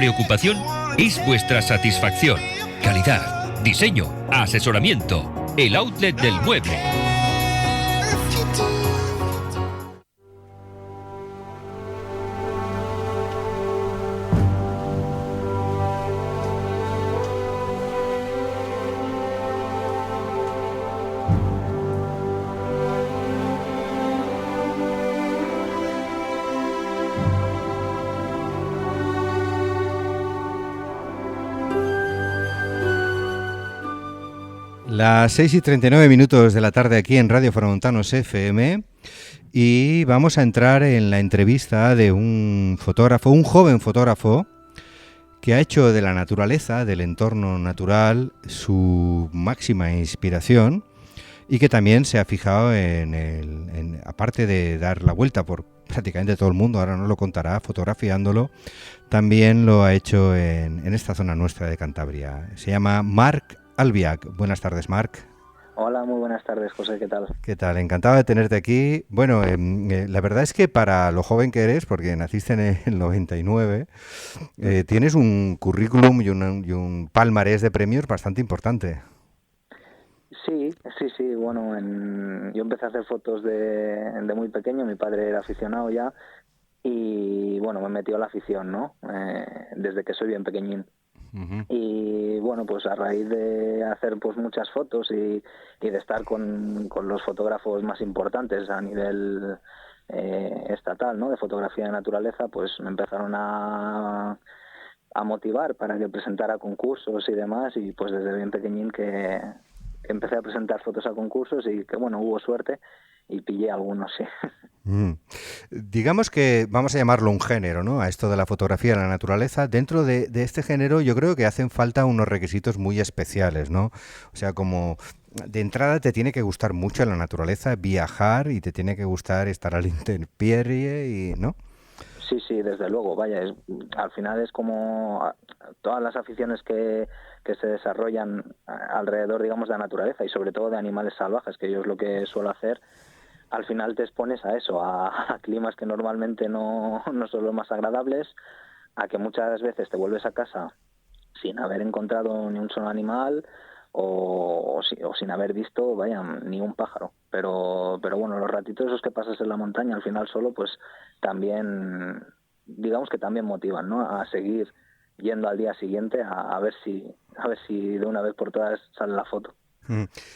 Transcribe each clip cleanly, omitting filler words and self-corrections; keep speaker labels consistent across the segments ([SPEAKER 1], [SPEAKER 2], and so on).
[SPEAKER 1] preocupación es vuestra satisfacción. Calidad, diseño, asesoramiento. El outlet del mueble.
[SPEAKER 2] Las 6:39 de la tarde aquí en Radio Foromontanos FM, y vamos a entrar en la entrevista de un fotógrafo, un joven fotógrafo que ha hecho de la naturaleza, del entorno natural, su máxima inspiración, y que también se ha fijado aparte de dar la vuelta por prácticamente todo el mundo, ahora nos lo contará fotografiándolo, también lo ha hecho en esta zona nuestra de Cantabria. Se llama Marc Albiach. Buenas tardes, Marc.
[SPEAKER 3] Hola, muy buenas tardes, José, ¿qué tal?
[SPEAKER 2] ¿Qué tal? Encantado de tenerte aquí. Bueno, la verdad es que para lo joven que eres, porque naciste en el 99, tienes un currículum y un palmarés de premios bastante importante.
[SPEAKER 3] Sí, bueno, yo empecé a hacer fotos de muy pequeño, mi padre era aficionado ya, y bueno, me metió a la afición, ¿no? Desde que soy bien pequeñín. Uh-huh. Y bueno, pues a raíz de hacer pues muchas fotos y de estar con los fotógrafos más importantes a nivel estatal, ¿no? De fotografía de naturaleza, pues me empezaron a motivar para que presentara concursos y demás, y pues desde bien pequeñín que empecé a presentar fotos a concursos y que bueno, hubo suerte y pillé algunos, sí.
[SPEAKER 2] Digamos que vamos a llamarlo un género, ¿no? A esto de la fotografía de la naturaleza. Dentro de este género yo creo que hacen falta unos requisitos muy especiales, ¿no? O sea, como de entrada te tiene que gustar mucho la naturaleza, viajar, y te tiene que gustar estar a la intemperie, y ¿no?
[SPEAKER 3] Sí, desde luego, vaya, al final es como todas las aficiones que se desarrollan alrededor, digamos, de la naturaleza y sobre todo de animales salvajes, que yo es lo que suelo hacer. Al final te expones a eso, a climas que normalmente no son los más agradables, a que muchas veces te vuelves a casa sin haber encontrado ni un solo animal o sin haber visto, vaya, ni un pájaro. Pero bueno, los ratitos esos que pasas en la montaña al final solo, pues también, digamos que también motivan, ¿no? A seguir yendo al día siguiente a ver si de una vez por todas sale la foto.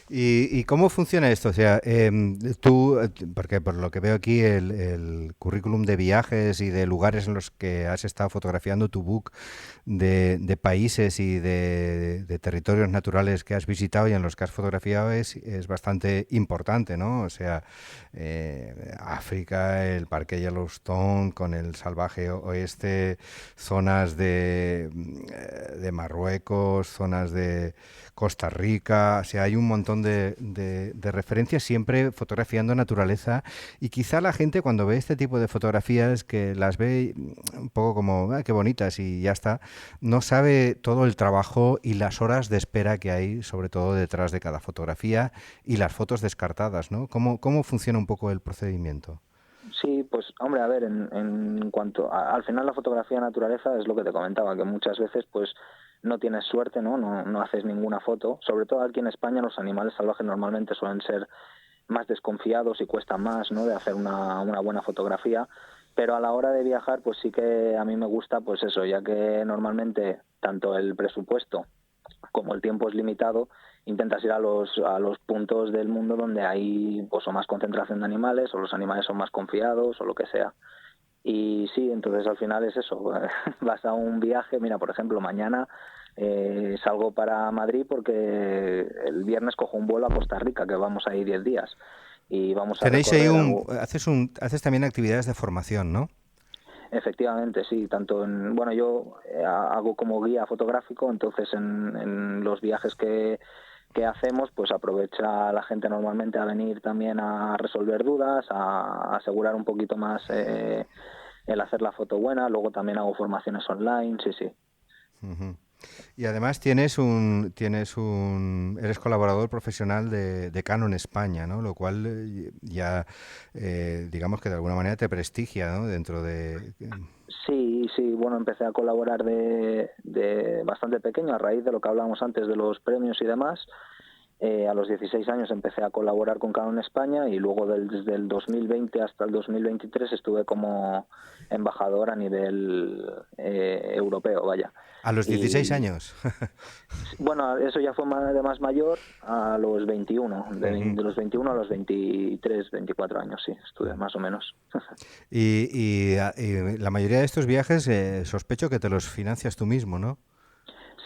[SPEAKER 2] ¿Y cómo funciona esto? O sea, tú, porque por lo que veo aquí, el currículum de viajes y de lugares en los que has estado fotografiando, tu book de países y de territorios naturales que has visitado y en los que has fotografiado es bastante importante, ¿no? O sea, África, el Parque Yellowstone con el salvaje oeste, zonas de Marruecos, zonas de Costa Rica. O sea, hay un montón de referencias, siempre fotografiando naturaleza, y quizá la gente cuando ve este tipo de fotografías, que las ve un poco como qué bonitas y ya está, no sabe todo el trabajo y las horas de espera que hay, sobre todo detrás de cada fotografía, y las fotos descartadas, ¿no? ¿Cómo funciona un poco el procedimiento?
[SPEAKER 3] Sí, pues hombre, a ver, en cuanto al final la fotografía de naturaleza es lo que te comentaba, que muchas veces pues no tienes suerte, no haces ninguna foto. Sobre todo aquí en España los animales salvajes normalmente suelen ser más desconfiados y cuesta más, ¿no?, de hacer una buena fotografía. Pero a la hora de viajar, pues sí que a mí me gusta, pues eso, ya que normalmente tanto el presupuesto como el tiempo es limitado, intentas ir a los puntos del mundo donde hay pues o más concentración de animales, o los animales son más confiados, o lo que sea. Y sí, entonces al final es eso, vas a un viaje, mira, por ejemplo, mañana salgo para Madrid porque el viernes cojo un vuelo a Costa Rica, que vamos a ir 10 días. Y vamos a
[SPEAKER 2] tenéis ahí
[SPEAKER 3] haces
[SPEAKER 2] también actividades de formación, ¿no?
[SPEAKER 3] Efectivamente, sí, bueno, yo hago como guía fotográfico, entonces en los viajes que hacemos, pues aprovecha la gente normalmente a venir también a resolver dudas, a asegurar un poquito más el hacer la foto buena. Luego también hago formaciones online, sí.
[SPEAKER 2] Uh-huh. Y además eres colaborador profesional de Canon España, ¿no? Lo cual ya, digamos que de alguna manera te prestigia, ¿no? Dentro de...
[SPEAKER 3] Sí, sí, bueno, empecé a colaborar de bastante pequeño a raíz de lo que hablábamos antes de los premios y demás. A los 16 años empecé a colaborar con Canon España y luego desde el 2020 hasta el 2023 estuve como embajador a nivel europeo, vaya.
[SPEAKER 2] A los 16
[SPEAKER 3] Y
[SPEAKER 2] años.
[SPEAKER 3] bueno, eso ya fue de más mayor, a los 21, de los 21 a los 23, 24 años, sí, estuve más o menos.
[SPEAKER 2] Y la mayoría de estos viajes sospecho que te los financias tú mismo, ¿no?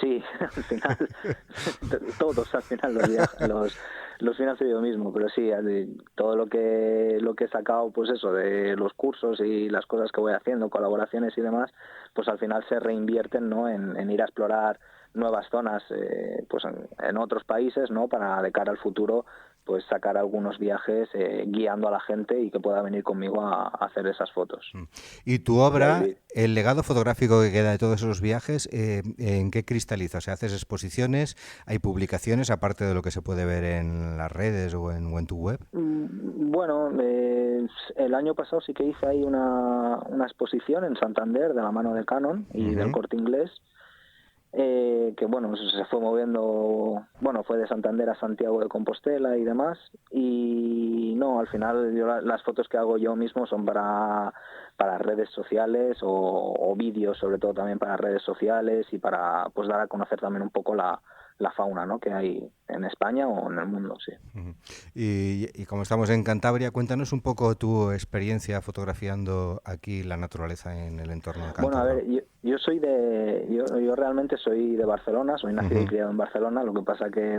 [SPEAKER 3] Sí, al final, todos al final los financio yo mismo, pero sí, todo lo que he sacado, pues eso, de los cursos y las cosas que voy haciendo, colaboraciones y demás, pues al final se reinvierten, ¿no? en ir a explorar nuevas zonas, pues en otros países, ¿no? Para de cara al futuro, pues sacar algunos viajes guiando a la gente y que pueda venir conmigo a hacer esas fotos.
[SPEAKER 2] Y tu obra, el legado fotográfico que queda de todos esos viajes, ¿en qué cristaliza? O sea, ¿haces exposiciones? ¿Hay publicaciones aparte de lo que se puede ver en las redes o en tu web?
[SPEAKER 3] Bueno, el año pasado sí que hice ahí una exposición en Santander de la mano de Canon y del Corte Inglés, que bueno, se fue moviendo, bueno, fue de Santander a Santiago de Compostela y demás, y no, al final las fotos que hago yo mismo son para redes sociales o vídeos, sobre todo también para redes sociales y para pues dar a conocer también un poco la fauna, ¿no? Que hay en España o en el mundo, sí.
[SPEAKER 2] Y como estamos en Cantabria, cuéntanos un poco tu experiencia fotografiando aquí la naturaleza en el entorno de
[SPEAKER 3] Bueno, a
[SPEAKER 2] Cantabria.
[SPEAKER 3] ver, yo realmente soy de Barcelona, soy nacido y criado en Barcelona, lo que pasa que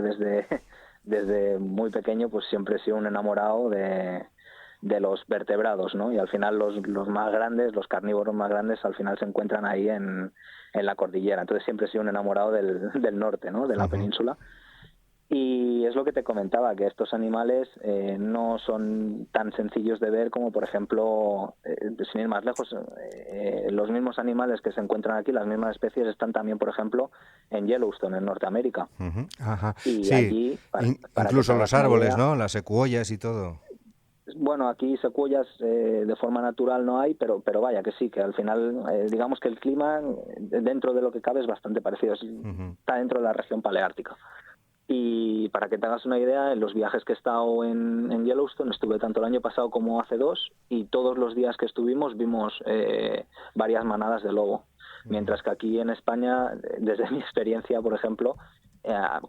[SPEAKER 3] desde muy pequeño pues siempre he sido un enamorado de los vertebrados, ¿no? Y al final los más grandes, los carnívoros más grandes, al final se encuentran ahí en la cordillera. Entonces siempre he sido un enamorado del norte, ¿no? De la península. Y es lo que te comentaba, que estos animales no son tan sencillos de ver como, por ejemplo, sin ir más lejos, los mismos animales que se encuentran aquí, las mismas especies, están también, por ejemplo, en Yellowstone, en Norteamérica.
[SPEAKER 2] Ajá.
[SPEAKER 3] Y
[SPEAKER 2] Sí,
[SPEAKER 3] allí, para que
[SPEAKER 2] incluso
[SPEAKER 3] te
[SPEAKER 2] los
[SPEAKER 3] hagas una
[SPEAKER 2] árboles,
[SPEAKER 3] idea,
[SPEAKER 2] ¿no? Las secuoyas y todo.
[SPEAKER 3] bueno, aquí secuoyas de forma natural no hay, pero vaya que sí, que al final, digamos que el clima, dentro de lo que cabe, es bastante parecido, está dentro de la región paleártica. Y para que te hagas una idea, en los viajes que he estado en Yellowstone, estuve tanto el año pasado como hace 2, y todos los días que estuvimos vimos varias manadas de lobo. Mientras que aquí en España, desde mi experiencia, por ejemplo, a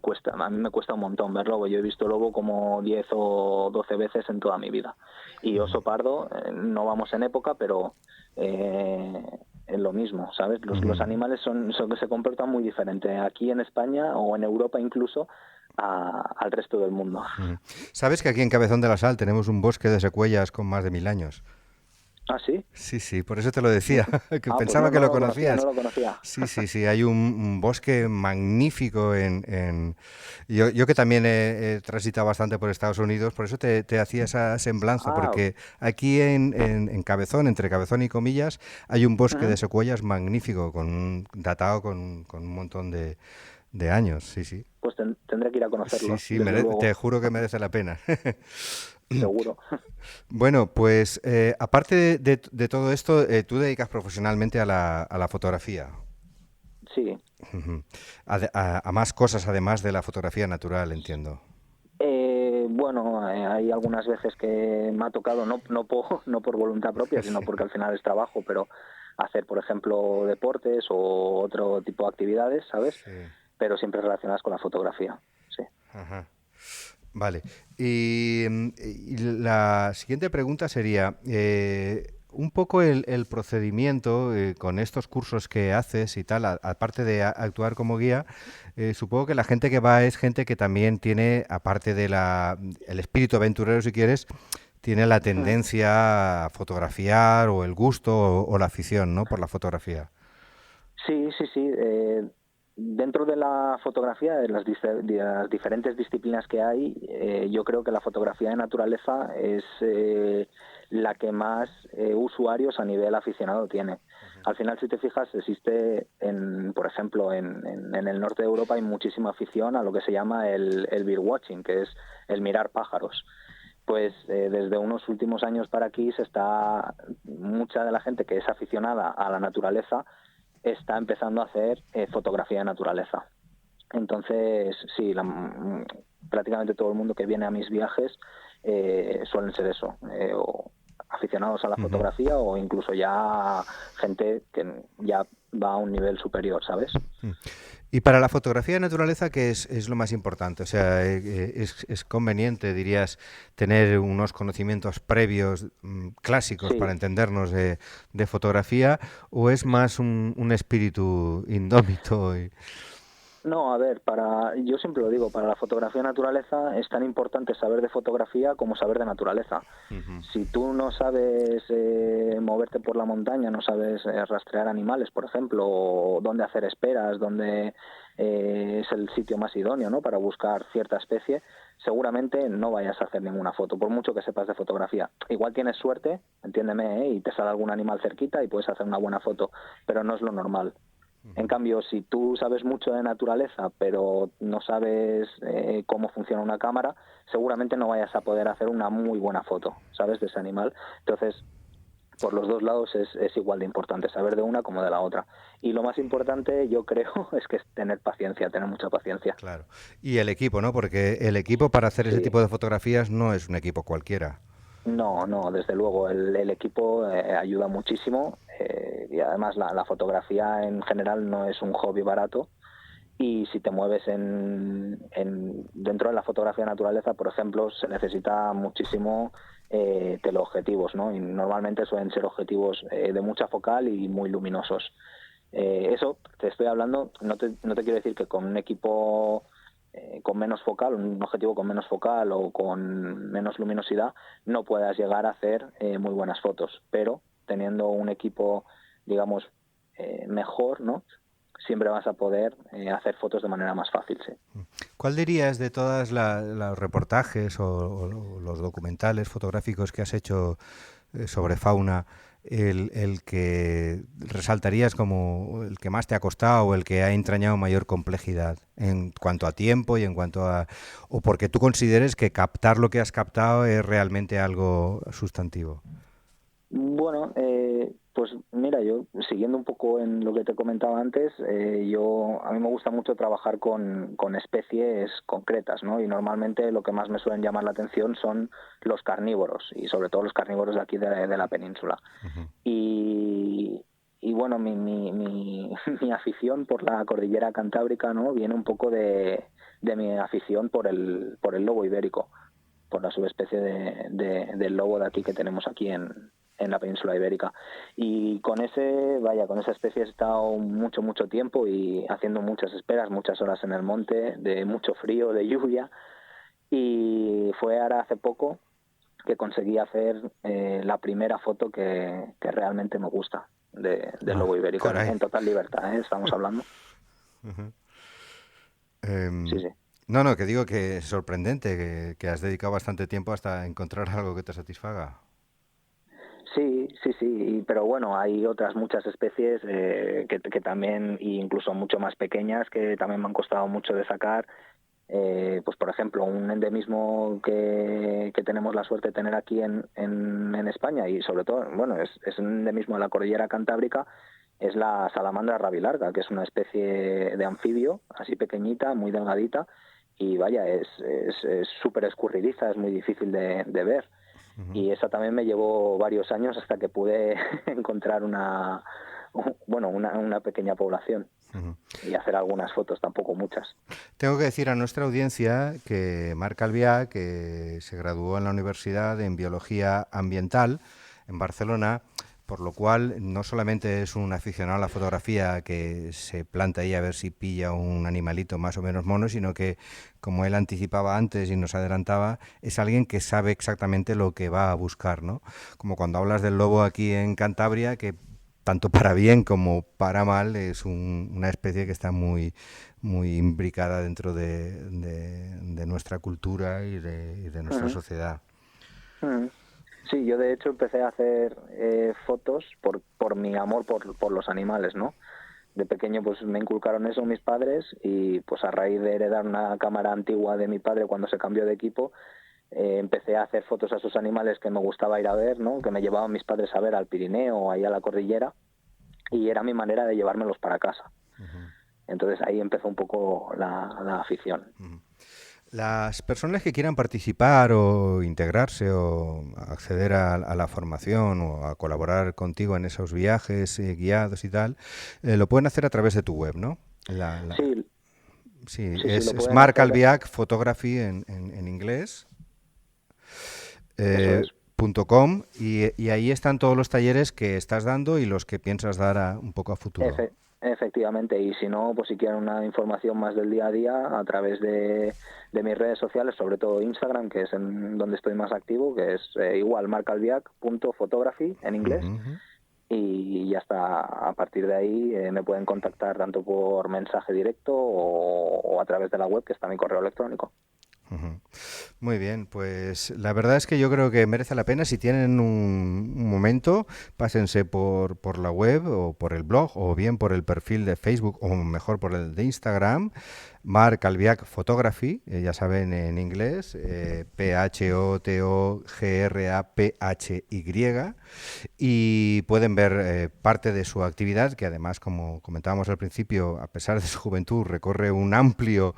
[SPEAKER 3] mí me cuesta un montón ver lobo. Yo he visto lobo como 10 o 12 veces en toda mi vida. Y oso pardo, no vamos en época, pero es lo mismo, ¿sabes? Los animales son que se comportan muy diferente aquí en España o en Europa incluso al resto del mundo.
[SPEAKER 2] ¿Sabes que aquí en Cabezón de la Sal tenemos un bosque de secuoyas con más de 1000 años?
[SPEAKER 3] ¿Ah, sí?
[SPEAKER 2] Sí, sí, por eso te lo decía, que
[SPEAKER 3] Pues
[SPEAKER 2] pensaba que
[SPEAKER 3] no
[SPEAKER 2] lo
[SPEAKER 3] lo conocía,
[SPEAKER 2] conocías.
[SPEAKER 3] no lo conocía.
[SPEAKER 2] Sí, hay un bosque magnífico Yo que también he transitado bastante por Estados Unidos, por eso te hacía esa semblanza,
[SPEAKER 3] Ah,
[SPEAKER 2] porque aquí en Cabezón, entre Cabezón y Comillas, hay un bosque de secuoyas magnífico, datado con un montón de años, sí, sí.
[SPEAKER 3] pues tendré que ir a conocerlo,
[SPEAKER 2] Sí,
[SPEAKER 3] desde luego,
[SPEAKER 2] te juro que merece la pena.
[SPEAKER 3] seguro.
[SPEAKER 2] Bueno, pues aparte de todo esto, tú dedicas profesionalmente a la fotografía.
[SPEAKER 3] Sí.
[SPEAKER 2] A más cosas además de la fotografía natural, entiendo.
[SPEAKER 3] Bueno, hay algunas veces que me ha tocado, no por voluntad propia, sino porque al final es trabajo, pero hacer, por ejemplo, deportes o otro tipo de actividades, ¿sabes?
[SPEAKER 2] Sí.
[SPEAKER 3] Pero siempre relacionadas con la fotografía, sí.
[SPEAKER 2] Ajá. Vale. Y la siguiente pregunta sería, un poco el procedimiento con estos cursos que haces y tal, aparte de actuar como guía, supongo que la gente que va es gente que también tiene, aparte de el espíritu aventurero, si quieres, tiene la tendencia a fotografiar o el gusto o la afición, ¿no? Por la fotografía.
[SPEAKER 3] Sí. Dentro de la fotografía, de las diferentes disciplinas que hay, yo creo que la fotografía de naturaleza es la que más usuarios a nivel aficionado tiene. Al final, si te fijas, existe, por ejemplo, en el norte de Europa hay muchísima afición a lo que se llama el birdwatching, que es el mirar pájaros. pues desde unos últimos años para aquí mucha de la gente que es aficionada a la naturaleza está empezando a hacer fotografía de naturaleza. Entonces, sí, prácticamente todo el mundo que viene a mis viajes suelen ser eso, o aficionados a la fotografía o incluso ya gente que ya va a un nivel superior, ¿sabes?
[SPEAKER 2] Y para la fotografía de naturaleza, ¿qué es lo más importante? O sea, ¿es conveniente, dirías, tener unos conocimientos previos clásicos
[SPEAKER 3] Sí.
[SPEAKER 2] para entendernos de fotografía, o es más un espíritu indómito?
[SPEAKER 3] No, a ver, yo siempre lo digo, para la fotografía de naturaleza es tan importante saber de fotografía como saber de naturaleza. Si tú no sabes moverte por la montaña, no sabes rastrear animales, por ejemplo, o dónde hacer esperas, dónde es el sitio más idóneo, ¿no?, para buscar cierta especie, seguramente no vayas a hacer ninguna foto, por mucho que sepas de fotografía. Igual tienes suerte, entiéndeme, y te sale algún animal cerquita y puedes hacer una buena foto, pero no es lo normal. En cambio, si tú sabes mucho de naturaleza, pero no sabes cómo funciona una cámara, seguramente no vayas a poder hacer una muy buena foto, ¿sabes?, de ese animal. Entonces, por los dos lados es igual de importante, saber de una como de la otra. Y lo más importante, yo creo, es que es tener paciencia, tener mucha paciencia.
[SPEAKER 2] Claro. Y el equipo, ¿no? Porque el equipo para hacer ese
[SPEAKER 3] Sí.
[SPEAKER 2] tipo de fotografías no es un equipo cualquiera.
[SPEAKER 3] No, desde luego, el equipo ayuda muchísimo y además la fotografía en general no es un hobby barato. Y si te mueves dentro de la fotografía de naturaleza, por ejemplo, se necesita muchísimo teleobjetivos, ¿no? Y normalmente suelen ser objetivos de mucha focal y muy luminosos. Eso te estoy hablando, no te quiero decir que con un equipo con menos focal, un objetivo con menos focal o con menos luminosidad, no puedas llegar a hacer muy buenas fotos, pero teniendo un equipo, digamos, mejor, ¿no?, siempre vas a poder hacer fotos de manera más fácil, sí.
[SPEAKER 2] ¿Cuál dirías de todos los reportajes o los documentales fotográficos que has hecho sobre fauna, el que resaltarías como el que más te ha costado o el que ha entrañado mayor complejidad en cuanto a tiempo y en cuanto a... o porque tú consideres que captar lo que has captado es realmente algo sustantivo?
[SPEAKER 3] Bueno, pues mira, yo siguiendo un poco en lo que te comentaba antes, a mí me gusta mucho trabajar con especies concretas, ¿no? Y normalmente lo que más me suelen llamar la atención son los carnívoros y sobre todo los carnívoros de aquí de la península. Y bueno, mi afición por la cordillera cantábrica, ¿no?, viene un poco de mi afición por el lobo ibérico, por la subespecie del lobo de aquí que tenemos aquí en la península ibérica. Y con esa especie he estado mucho tiempo y haciendo muchas esperas, muchas horas en el monte, de mucho frío, de lluvia, y fue ahora hace poco que conseguí hacer la primera foto que realmente me gusta del lobo ibérico, en total libertad, estamos hablando. Sí, sí.
[SPEAKER 2] No, que digo que es sorprendente, que has dedicado bastante tiempo hasta encontrar algo que te satisfaga.
[SPEAKER 3] Sí, pero bueno, hay otras muchas especies que también, incluso mucho más pequeñas, que también me han costado mucho de sacar. Pues por ejemplo, un endemismo que tenemos la suerte de tener aquí en España, y sobre todo, bueno, es un endemismo de la cordillera cantábrica, es la salamandra rabilarga, que es una especie de anfibio, así pequeñita, muy delgadita, y vaya, es súper escurridiza, es muy difícil de ver. Y esa también me llevó varios años hasta que pude encontrar una pequeña población y hacer algunas fotos, tampoco muchas.
[SPEAKER 2] Tengo que decir a nuestra audiencia que Marc Albiach, que se graduó en la Universidad en Biología Ambiental en Barcelona, por lo cual no solamente es un aficionado a la fotografía que se planta ahí a ver si pilla un animalito más o menos mono, sino que, como él anticipaba antes y nos adelantaba, es alguien que sabe exactamente lo que va a buscar, ¿no? Como cuando hablas del lobo aquí en Cantabria, que tanto para bien como para mal es una especie que está muy imbricada dentro de nuestra cultura y de nuestra sociedad.
[SPEAKER 3] Sí, yo de hecho empecé a hacer fotos por mi amor por los animales, ¿no? De pequeño pues me inculcaron eso mis padres y pues a raíz de heredar una cámara antigua de mi padre cuando se cambió de equipo, empecé a hacer fotos a esos animales que me gustaba ir a ver, ¿no? Que me llevaban mis padres a ver al Pirineo o ahí a la cordillera, y era mi manera de llevármelos para casa. Entonces ahí empezó un poco la afición.
[SPEAKER 2] Las personas que quieran participar o integrarse o acceder a la formación o a colaborar contigo en esos viajes guiados y tal, lo pueden hacer a través de tu web, ¿no?
[SPEAKER 3] Sí,
[SPEAKER 2] sí,
[SPEAKER 3] sí,
[SPEAKER 2] es
[SPEAKER 3] lo pueden
[SPEAKER 2] Marc
[SPEAKER 3] hacer.
[SPEAKER 2] Albiach Photography en inglés.
[SPEAKER 3] Eso es.
[SPEAKER 2] .com y ahí están todos los talleres que estás dando y los que piensas dar un poco a futuro.
[SPEAKER 3] Efectivamente, y si no, pues si quieren una información más del día a día, a través de mis redes sociales, sobre todo Instagram, que es en donde estoy más activo, que es igual, marcalbiac.photography en inglés, y ya está. A partir de ahí me pueden contactar tanto por mensaje directo o a través de la web, que está mi correo electrónico.
[SPEAKER 2] Muy bien, pues la verdad es que yo creo que merece la pena. Si tienen un momento, pásense por la web o por el blog o bien por el perfil de Facebook o mejor por el de Instagram, Marc Albiach Photography, ya saben en inglés, PHOTOGRAPHY, y pueden ver parte de su actividad, que además, como comentábamos al principio, a pesar de su juventud, recorre un amplio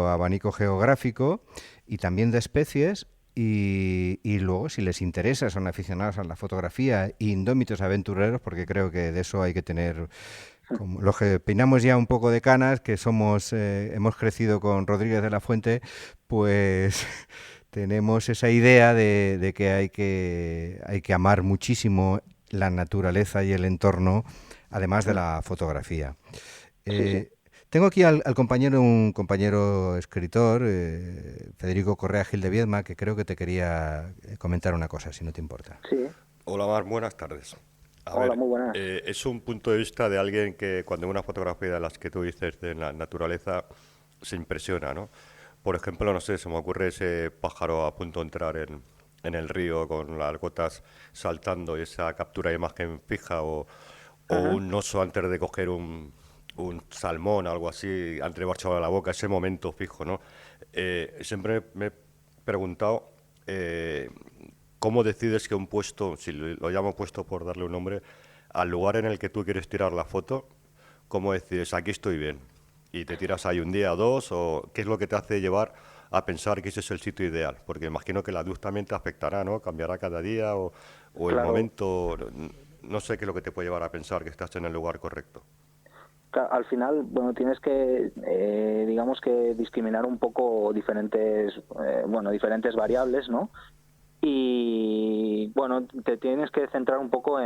[SPEAKER 2] abanico geográfico y también de especies. Y luego, si les interesa, son aficionados a la fotografía, indómitos aventureros, porque creo que de eso hay que tener, como los que peinamos ya un poco de canas, que somos hemos crecido con Rodríguez de la Fuente, pues tenemos esa idea de que hay que amar muchísimo la naturaleza y el entorno, además de la fotografía.
[SPEAKER 3] Sí.
[SPEAKER 2] Tengo aquí un compañero escritor, Federico Correa Gil de Viedma, que creo que te quería comentar una cosa, si no te importa.
[SPEAKER 3] Sí.
[SPEAKER 4] Hola Mar, buenas tardes.
[SPEAKER 3] Hola, muy buenas.
[SPEAKER 4] Es un punto de vista de alguien que cuando ve una fotografía de las que tú dices de la naturaleza se impresiona, ¿no? Por ejemplo, no sé, se me ocurre ese pájaro a punto de entrar en el río con las gotas saltando y esa captura de imagen fija o un oso antes de coger un salmón, algo así, antes de llevarse a la boca, ese momento fijo, ¿no? Siempre me he preguntado cómo decides que un puesto, si lo llamo puesto por darle un nombre, al lugar en el que tú quieres tirar la foto, cómo decides, aquí estoy bien, y te tiras ahí un día o dos, o qué es lo que te hace llevar a pensar que ese es el sitio ideal, porque imagino que la luz también te afectará, ¿no? Cambiará cada día o el
[SPEAKER 3] Claro.
[SPEAKER 4] momento, no sé qué es lo que te puede llevar a pensar que estás en el lugar correcto.
[SPEAKER 3] Al final, bueno, tienes que, digamos que discriminar un poco diferentes variables, ¿no? Y bueno, te tienes que centrar un poco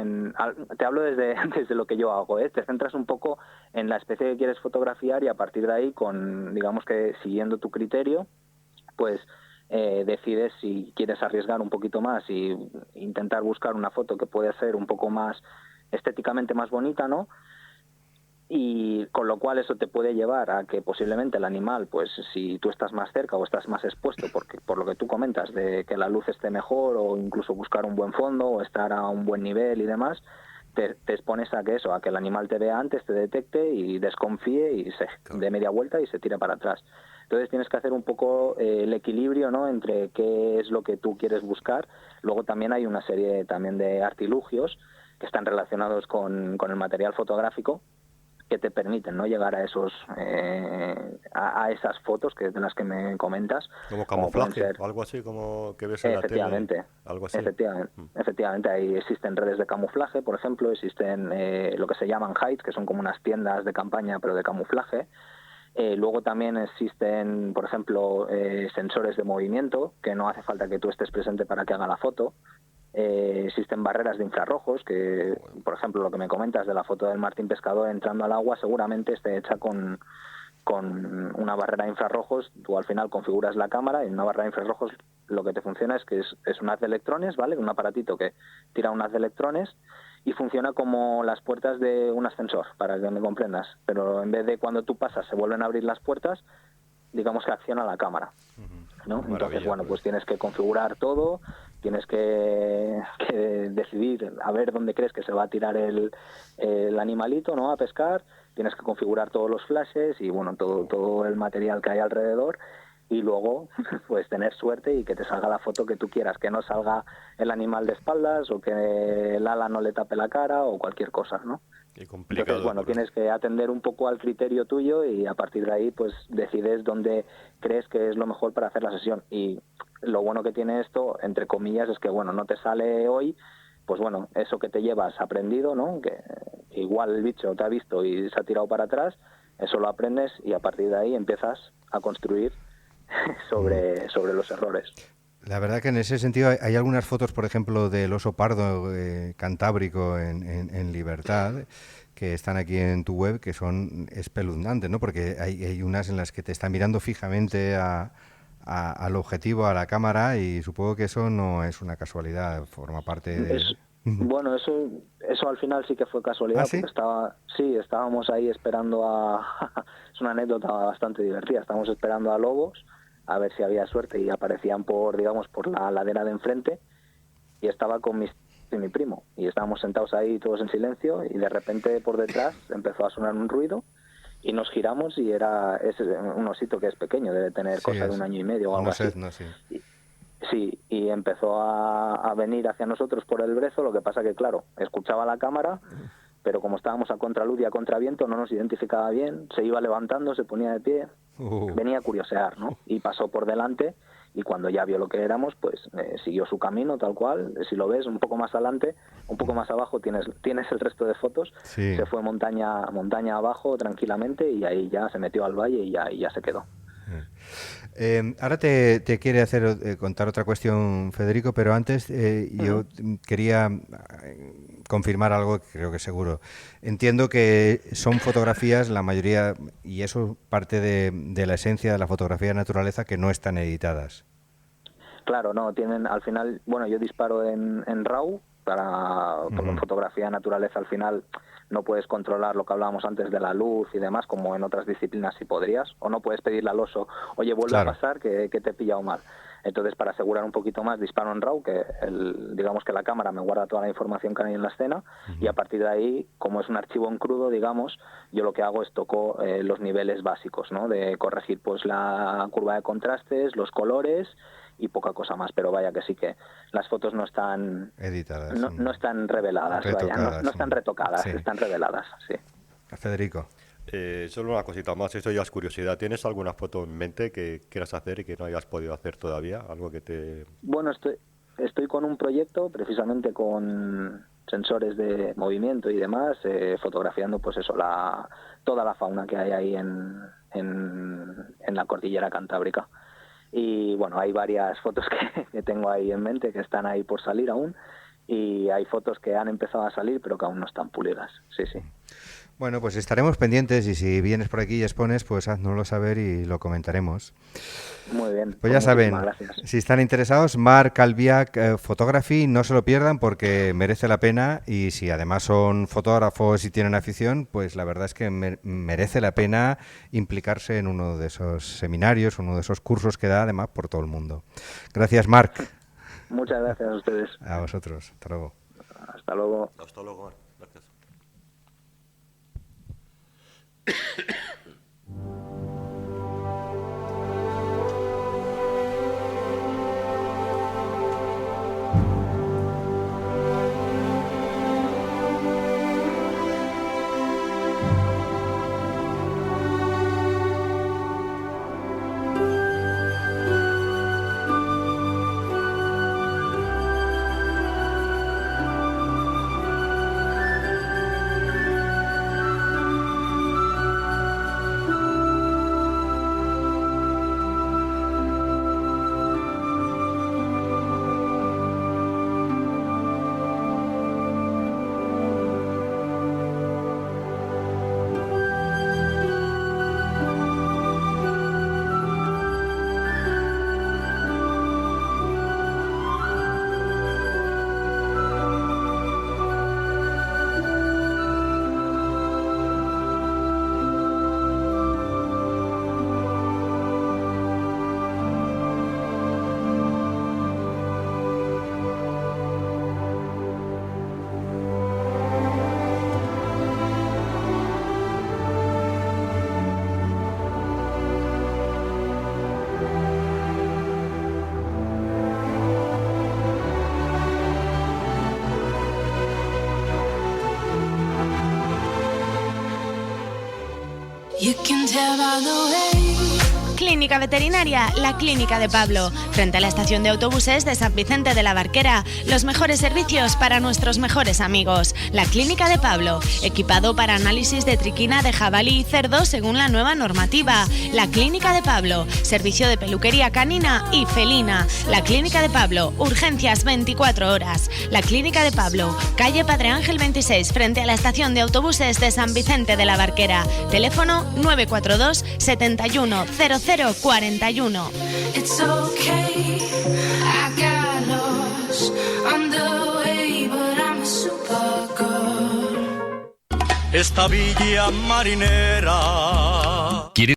[SPEAKER 3] te hablo desde lo que yo hago, ¿eh? Te centras un poco en la especie que quieres fotografiar y a partir de ahí, digamos que siguiendo tu criterio, pues decides si quieres arriesgar un poquito más y intentar buscar una foto que puede ser un poco más estéticamente más bonita, ¿no? Y con lo cual eso te puede llevar a que posiblemente el animal, pues si tú estás más cerca o estás más expuesto, porque por lo que tú comentas, de que la luz esté mejor o incluso buscar un buen fondo o estar a un buen nivel y demás, te expones a que el animal te vea antes, te detecte y desconfíe y se dé media vuelta y se tire para atrás. Entonces tienes que hacer un poco el equilibrio, ¿no?, entre qué es lo que tú quieres buscar. Luego también hay una serie también de artilugios que están relacionados con el material fotográfico, que te permiten no llegar a esos a esas fotos de las que me comentas,
[SPEAKER 4] Como camuflaje o algo así como que ves en la tele, algo así.
[SPEAKER 3] Efectivamente, ahí existen redes de camuflaje, por ejemplo, existen lo que se llaman hides, que son como unas tiendas de campaña pero de camuflaje. Luego también existen, por ejemplo, sensores de movimiento, que no hace falta que tú estés presente para que haga la foto. Existen barreras de infrarrojos, que por ejemplo lo que me comentas de la foto del martín pescador entrando al agua seguramente esté hecha con una barrera de infrarrojos. Tú al final configuras la cámara y en una barrera de infrarrojos lo que te funciona es que es un haz de electrones, ¿vale? Un aparatito que tira un haz de electrones y funciona como las puertas de un ascensor, para que me comprendas, pero en vez de cuando tú pasas se vuelven a abrir las puertas, digamos que acciona la cámara, ¿no? Entonces, bueno, pues tienes que configurar todo, tienes que decidir a ver dónde crees que se va a tirar el animalito, ¿no?, a pescar, tienes que configurar todos los flashes y, bueno, todo el material que hay alrededor. y luego pues tener suerte y que te salga la foto que tú quieras, que no salga el animal de espaldas o que el ala no le tape la cara o cualquier cosa, ¿no?
[SPEAKER 4] Y complicado.
[SPEAKER 3] Entonces, bueno, tienes que atender un poco al criterio tuyo y a partir de ahí pues decides dónde crees que es lo mejor para hacer la sesión. Y lo bueno que tiene esto, entre comillas, es que bueno, no te sale hoy, pues bueno, eso que te llevas aprendido, ¿no? Que igual el bicho te ha visto y se ha tirado para atrás, eso lo aprendes y a partir de ahí empiezas a construir sobre los errores.
[SPEAKER 2] La verdad que en ese sentido hay algunas fotos, por ejemplo, del oso pardo cantábrico en libertad, que están aquí en tu web, que son espeluznantes, ¿no? Porque hay unas en las que te está mirando fijamente al objetivo, a la cámara, y supongo que eso no es una casualidad, forma parte de...
[SPEAKER 3] Bueno, eso al final sí que fue casualidad,
[SPEAKER 2] ¿Ah, sí?
[SPEAKER 3] porque estábamos ahí esperando es una anécdota bastante divertida, estábamos esperando a lobos a ver si había suerte y aparecían por la ladera de enfrente y estaba con mi primo y estábamos sentados ahí todos en silencio y de repente por detrás empezó a sonar un ruido y nos giramos y es un osito que es pequeño, debe tener cosa de 1 año y medio o algo así. Sí, y empezó a venir hacia nosotros por el brezo, lo que pasa que, claro, escuchaba la cámara, pero como estábamos a contraluz y a contraviento, no nos identificaba bien, se iba levantando, se ponía de pie, venía a curiosear, ¿no? Y pasó por delante, y cuando ya vio lo que éramos, pues siguió su camino, tal cual. Si lo ves, un poco más adelante, un poco más abajo, tienes el resto de fotos.
[SPEAKER 2] Sí.
[SPEAKER 3] Se fue montaña abajo tranquilamente, y ahí ya se metió al valle y ya se quedó.
[SPEAKER 2] Ahora te quiere contar otra cuestión, Federico, pero antes yo quería confirmar algo que creo que seguro. Entiendo que son fotografías, la mayoría, y eso parte de la esencia de la fotografía de naturaleza, que no están editadas.
[SPEAKER 3] Claro, no, tienen al final, bueno, yo disparo en RAW, por fotografía de naturaleza al final no puedes controlar lo que hablábamos antes de la luz y demás, como en otras disciplinas sí podrías, o no puedes pedirle al oso, oye, vuelve a pasar que te he pillado mal. Entonces, para asegurar un poquito más, disparo en RAW, que digamos que la cámara me guarda toda la información que hay en la escena, y a partir de ahí, como es un archivo en crudo, digamos, yo lo que hago es toco los niveles básicos, ¿no? De corregir pues la curva de contrastes, los colores y poca cosa más, pero vaya que sí que las fotos no están
[SPEAKER 2] editadas,
[SPEAKER 3] no están reveladas, no están retocadas, sí. Están reveladas, sí.
[SPEAKER 2] Federico.
[SPEAKER 4] Solo una cosita más, esto ya es curiosidad. ¿Tienes alguna foto en mente que quieras hacer y que no hayas podido hacer todavía? Algo que te...
[SPEAKER 3] Bueno, estoy con un proyecto precisamente con sensores de movimiento y demás, fotografiando pues eso, toda la fauna que hay ahí en la cordillera cantábrica. Y bueno, hay varias fotos que tengo ahí en mente que están ahí por salir aún, y hay fotos que han empezado a salir pero que aún no están pulidas, sí.
[SPEAKER 2] Bueno, pues estaremos pendientes y si vienes por aquí y expones, pues haznoslo saber y lo comentaremos.
[SPEAKER 3] Muy bien.
[SPEAKER 2] Pues ya saben,
[SPEAKER 3] gracias.
[SPEAKER 2] Si están interesados, Marc Albiach Photography, no se lo pierdan porque merece la pena, y si además son fotógrafos y tienen afición, pues la verdad es que merece la pena implicarse en uno de esos seminarios, uno de esos cursos que da además por todo el mundo. Gracias, Marc.
[SPEAKER 3] Muchas gracias a ustedes.
[SPEAKER 2] A vosotros. Hasta luego.
[SPEAKER 3] Hasta luego.
[SPEAKER 4] Hasta luego, gracias.
[SPEAKER 5] Clínica Veterinaria, la Clínica de Pablo, frente a la estación de autobuses de San Vicente de la Barquera. Los mejores servicios para nuestros mejores amigos. La Clínica de Pablo, equipado para análisis de triquina de jabalí y cerdo según la nueva normativa. La Clínica de Pablo, servicio de peluquería canina y felina. La Clínica de Pablo, urgencias 24 horas. La Clínica de Pablo, calle Padre Ángel 26, frente a la estación de autobuses de San Vicente de la Barquera. Teléfono 942 71 0041.
[SPEAKER 6] It's okay, I got lost on the way, but I'm a supergirl.
[SPEAKER 7] Esta villa marinera